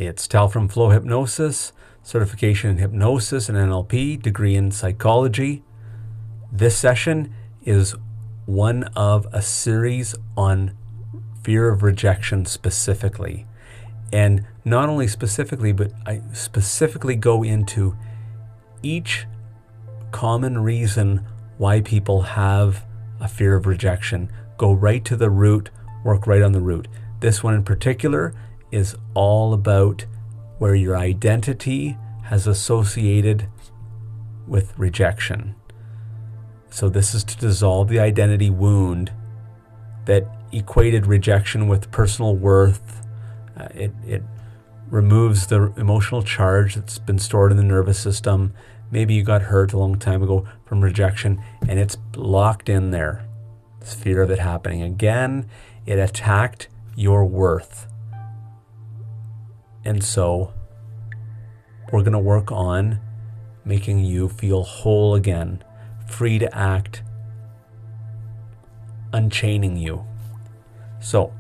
It's Tal from Flow Hypnosis, certification in hypnosis and NLP, degree in psychology. This session is one of a series on fear of rejection specifically. And not only specifically, but I specifically go into each common reason why people have a fear of rejection. Go right to the root, work right on the root. This one in particular is all about where your identity has associated with rejection. So this is to dissolve the identity wound that equated rejection with personal worth. It removes the emotional charge that's been stored in the nervous system. Maybe you got hurt a long time ago from rejection and it's locked in there. This fear of it happening again. It attacked your worth. And so we're going to work on making you feel whole again, free to act, unchaining you. So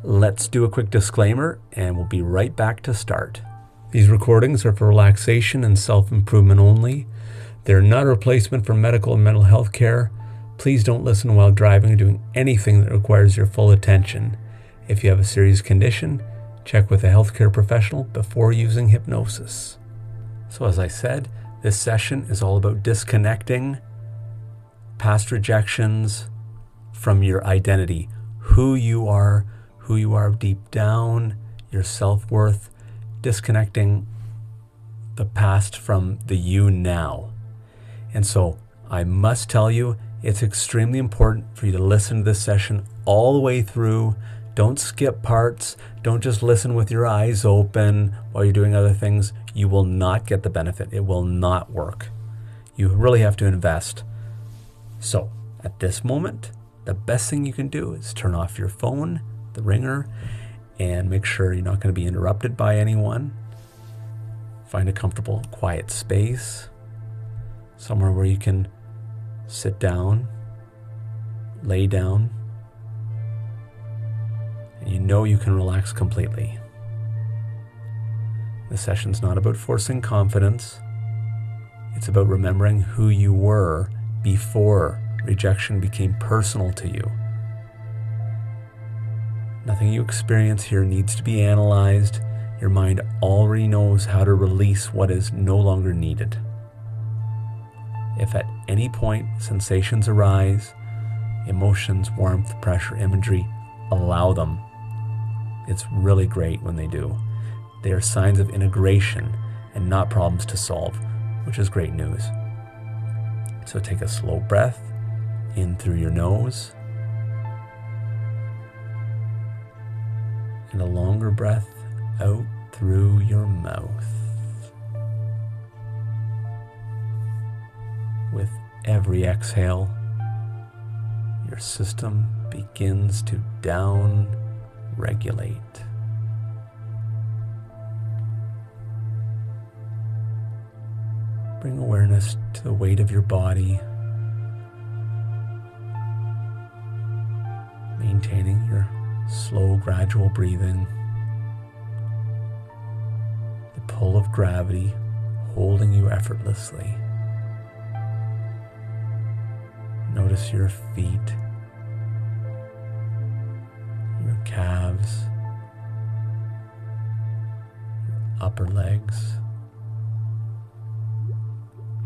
let's do a quick disclaimer and we'll be right back to start. These recordings are for relaxation and self-improvement only. They're not a replacement for medical and mental health care. Please don't listen while driving or doing anything that requires your full attention. If you have a serious condition, check with a healthcare professional before using hypnosis. So as I said, this session is all about disconnecting past rejections from your identity, who you are deep down, your self-worth, disconnecting the past from the you now. And so I must tell you, it's extremely important for you to listen to this session all the way through. Don't skip parts. Don't just listen with your eyes open while you're doing other things. You will not get the benefit. It will not work. You really have to invest. So at this moment, the best thing you can do is turn off your phone, the ringer, and make sure you're not going to be interrupted by anyone. Find a comfortable, quiet space, somewhere where you can sit down, lay down, and you know you can relax completely. The session's not about forcing confidence. It's about remembering who you were before rejection became personal to you. Nothing you experience here needs to be analyzed. Your mind already knows how to release what is no longer needed. If at any point sensations arise, emotions, warmth, pressure, imagery, allow them. It's really great when they do. They are signs of integration and not problems to solve, which is great news. So take a slow breath in through your nose and a longer breath out through your mouth. With every exhale, your system begins to down-regulate. Bring awareness to the weight of your body, maintaining your slow, gradual breathing, the pull of gravity holding you effortlessly. Notice your feet, your calves, your upper legs,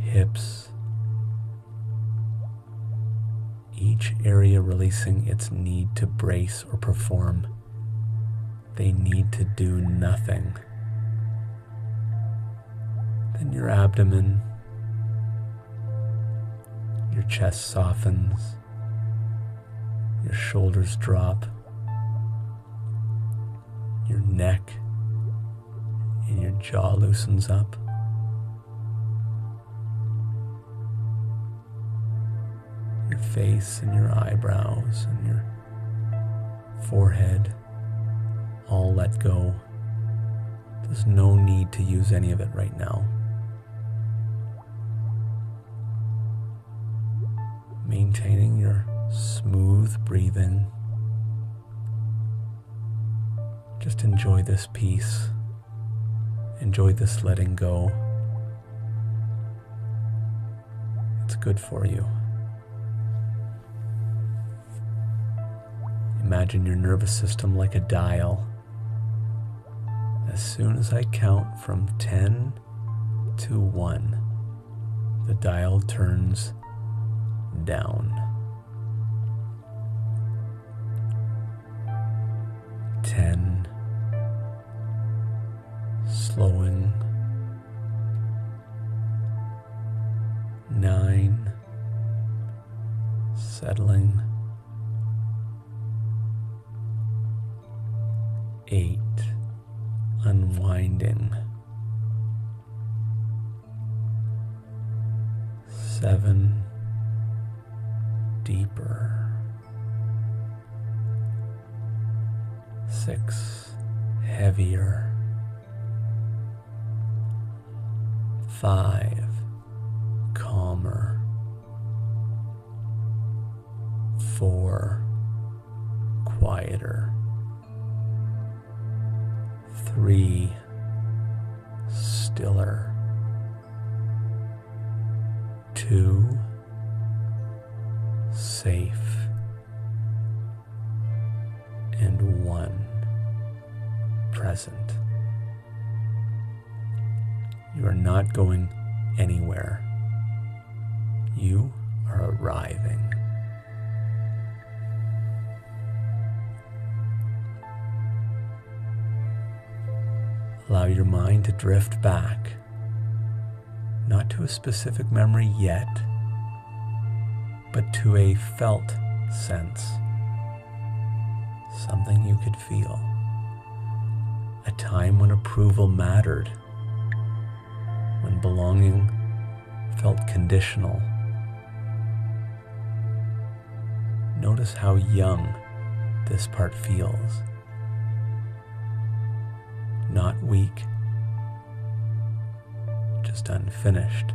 hips, each area releasing its need to brace or perform. They need to do nothing. Then your abdomen, your chest softens, your shoulders drop, your neck and your jaw loosens up. Your face and your eyebrows and your forehead all let go. There's no need to use any of it right now. Maintaining your smooth breathing. Just enjoy this piece Enjoy this letting go. It's good for you. Imagine your nervous system like a dial. As soon as I count from 10 to 1, the dial turns down. 10, slowing. 9, settling. 8, unwinding. 7, deeper. 6, heavier. 5, calmer. 4, quieter. 3, stiller. 2, safe. And 1, present. You are not going anywhere. You are arriving. Allow your mind to drift back, not to a specific memory yet, but to a felt sense, something you could feel, a time when approval mattered, when belonging felt conditional. Notice how young this part feels. Not weak, just unfinished.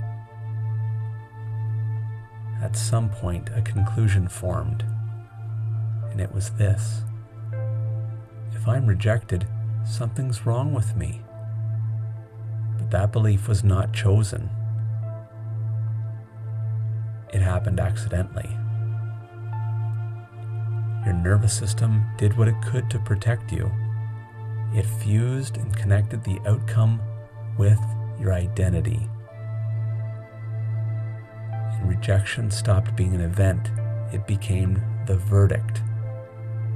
At some point, a conclusion formed, and it was this: if I'm rejected, something's wrong with me. But that belief was not chosen. It happened accidentally. Your nervous system did what it could to protect you. It fused and connected the outcome with your identity. And rejection stopped being an event. It became the verdict,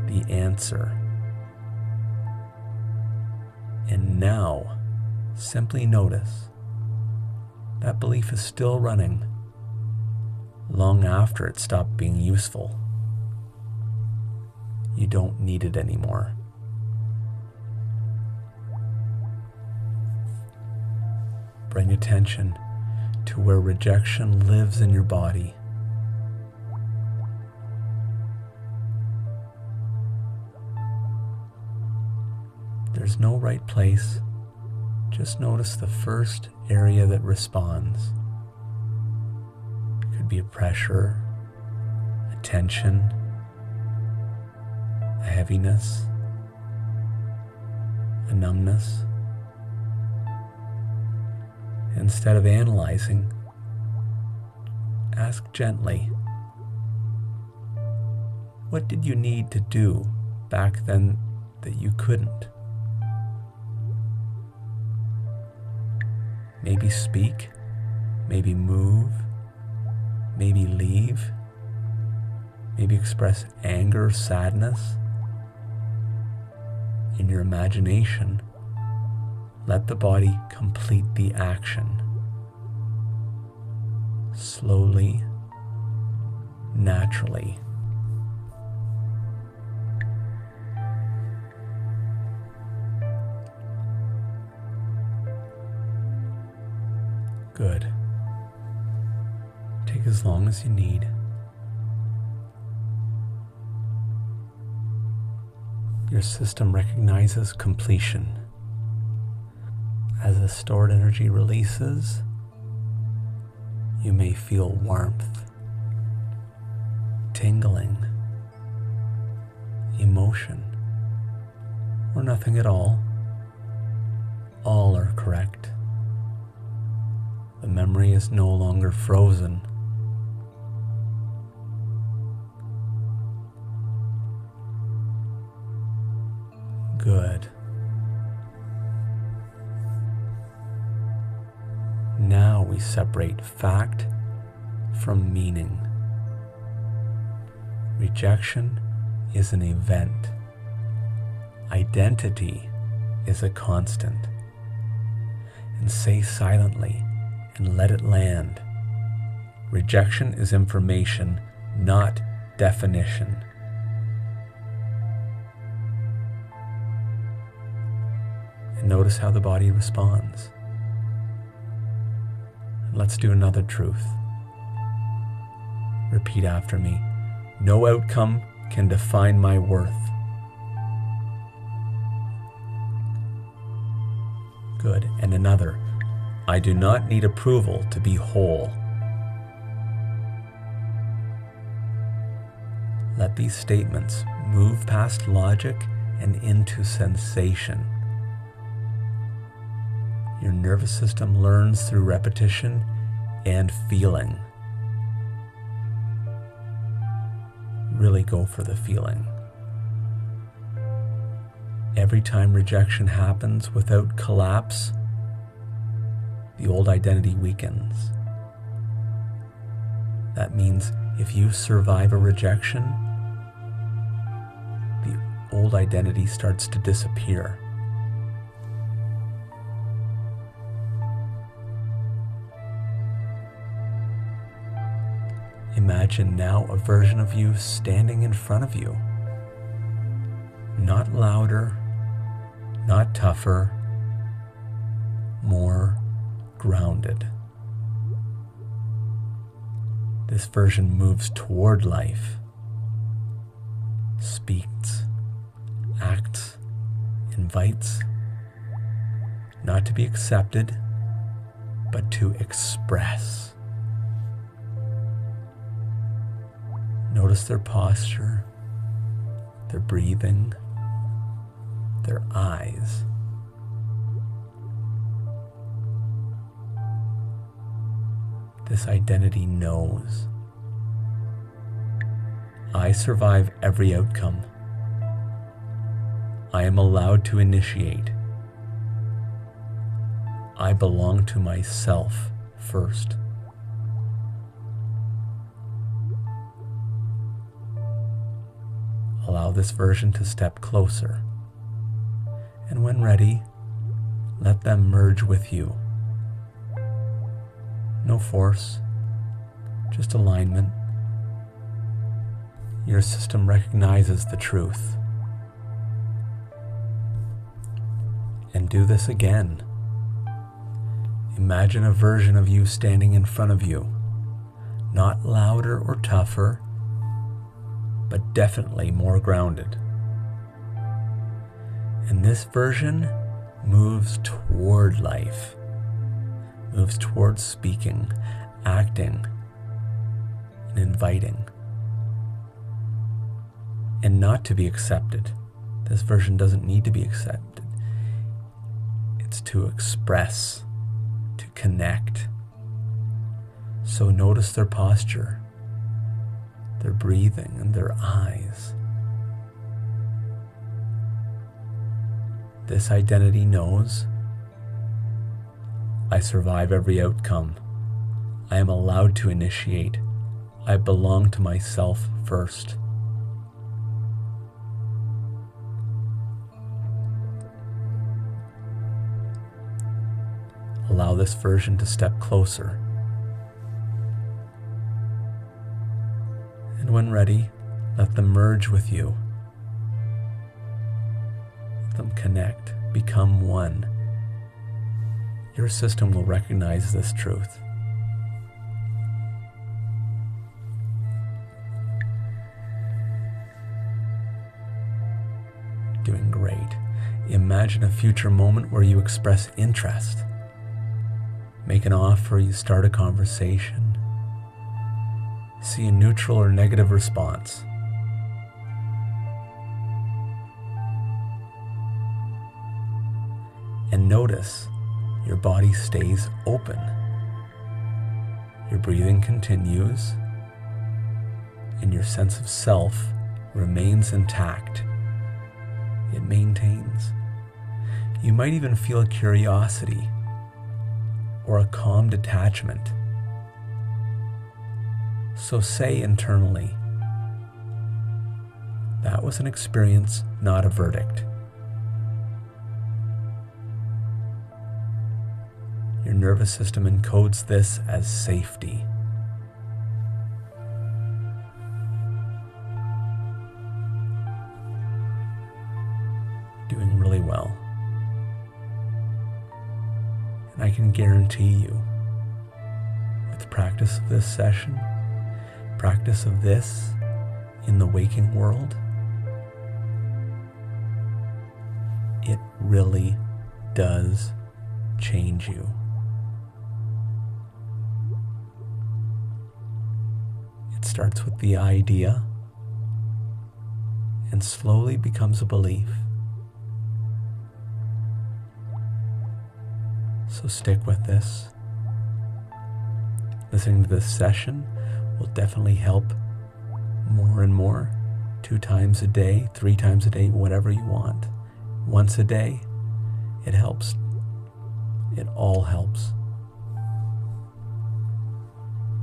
the answer. And now, simply notice that belief is still running long after it stopped being useful. You don't need it anymore. Bring attention to where rejection lives in your body. There's no right place. Just notice the first area that responds. It could be a pressure, a tension, a heaviness, a numbness. Instead of analyzing, ask gently, what did you need to do back then that you couldn't? Maybe speak, maybe move, maybe leave, maybe express anger, sadness. In your imagination, let the body complete the action. Slowly, naturally. Good. Take as long as you need. Your system recognizes completion. As the stored energy releases, you may feel warmth, tingling, emotion, or nothing at all. All are correct. The memory is no longer frozen. Good. Now we separate fact from meaning. Rejection is an event. Identity is a constant. And say silently and let it land. Rejection is information, not definition. And notice how the body responds. And let's do another truth. Repeat after me. No outcome can define my worth. Good. And another. I do not need approval to be whole. Let these statements move past logic and into sensation. Your nervous system learns through repetition and feeling. Really go for the feeling. Every time rejection happens without collapse, the old identity weakens. That means if you survive a rejection, the old identity starts to disappear. Imagine now a version of you standing in front of you. Not louder, not tougher, more grounded. This version moves toward life, speaks, acts, invites, not to be accepted, but to express. Notice their posture, their breathing, their eyes. This identity knows. I survive every outcome. I am allowed to initiate. I belong to myself first. Allow this version to step closer. And when ready, let them merge with you. No force, just alignment. Your system recognizes the truth. And do this again. Imagine a version of you standing in front of you, not louder or tougher, but definitely more grounded. And this version moves toward life, moves towards speaking, acting, and inviting. And not to be accepted. This version doesn't need to be accepted. It's to express, to connect. So notice their posture, their breathing, and their eyes. This identity knows, I survive every outcome. I am allowed to initiate. I belong to myself first. Allow this version to step closer. And when ready, let them merge with you. Let them connect, become one. Your system will recognize this truth. Doing great. Imagine a future moment where you express interest. Make an offer, you start a conversation. See a neutral or negative response. And notice your body stays open. Your breathing continues, and your sense of self remains intact. It maintains. You might even feel a curiosity or a calm detachment. So say internally, that was an experience, not a verdict. Your nervous system encodes this as safety. Doing really well. And I can guarantee you, with the practice of this session, practice of this in the waking world, it really does change you. It starts with the idea and slowly becomes a belief. So stick with this. Listening to this session will definitely help more and more. 2 times a day, 3 times a day, whatever you want. Once a day, it helps. It all helps.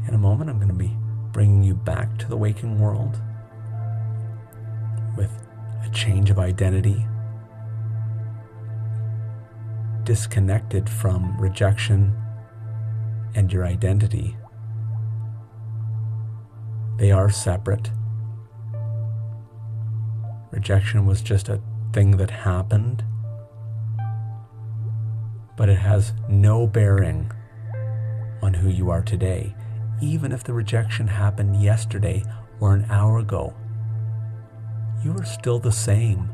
In a moment, I'm going to be bringing you back to the waking world with a change of identity, disconnected from rejection and your identity. They are separate. Rejection was just a thing that happened, but it has no bearing on who you are today. Even if the rejection happened yesterday or an hour ago, you are still the same.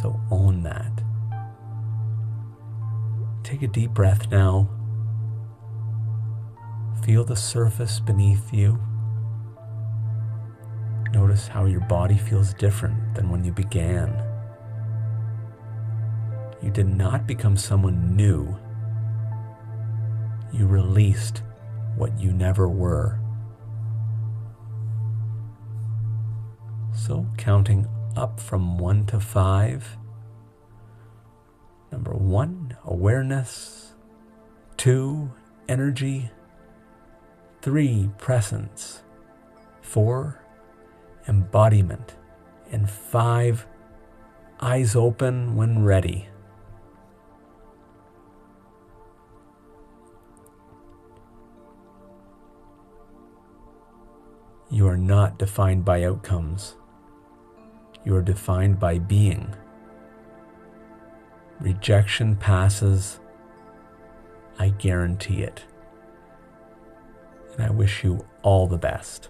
So own that. Take a deep breath now. Feel the surface beneath you. Notice how your body feels different than when you began. You did not become someone new. You released what you never were. So counting up from 1 to 5. Number 1, awareness. 2, energy. 3, presence. 4, embodiment. And 5, eyes open when ready. You are not defined by outcomes. You are defined by being. Rejection passes. I guarantee it. And I wish you all the best.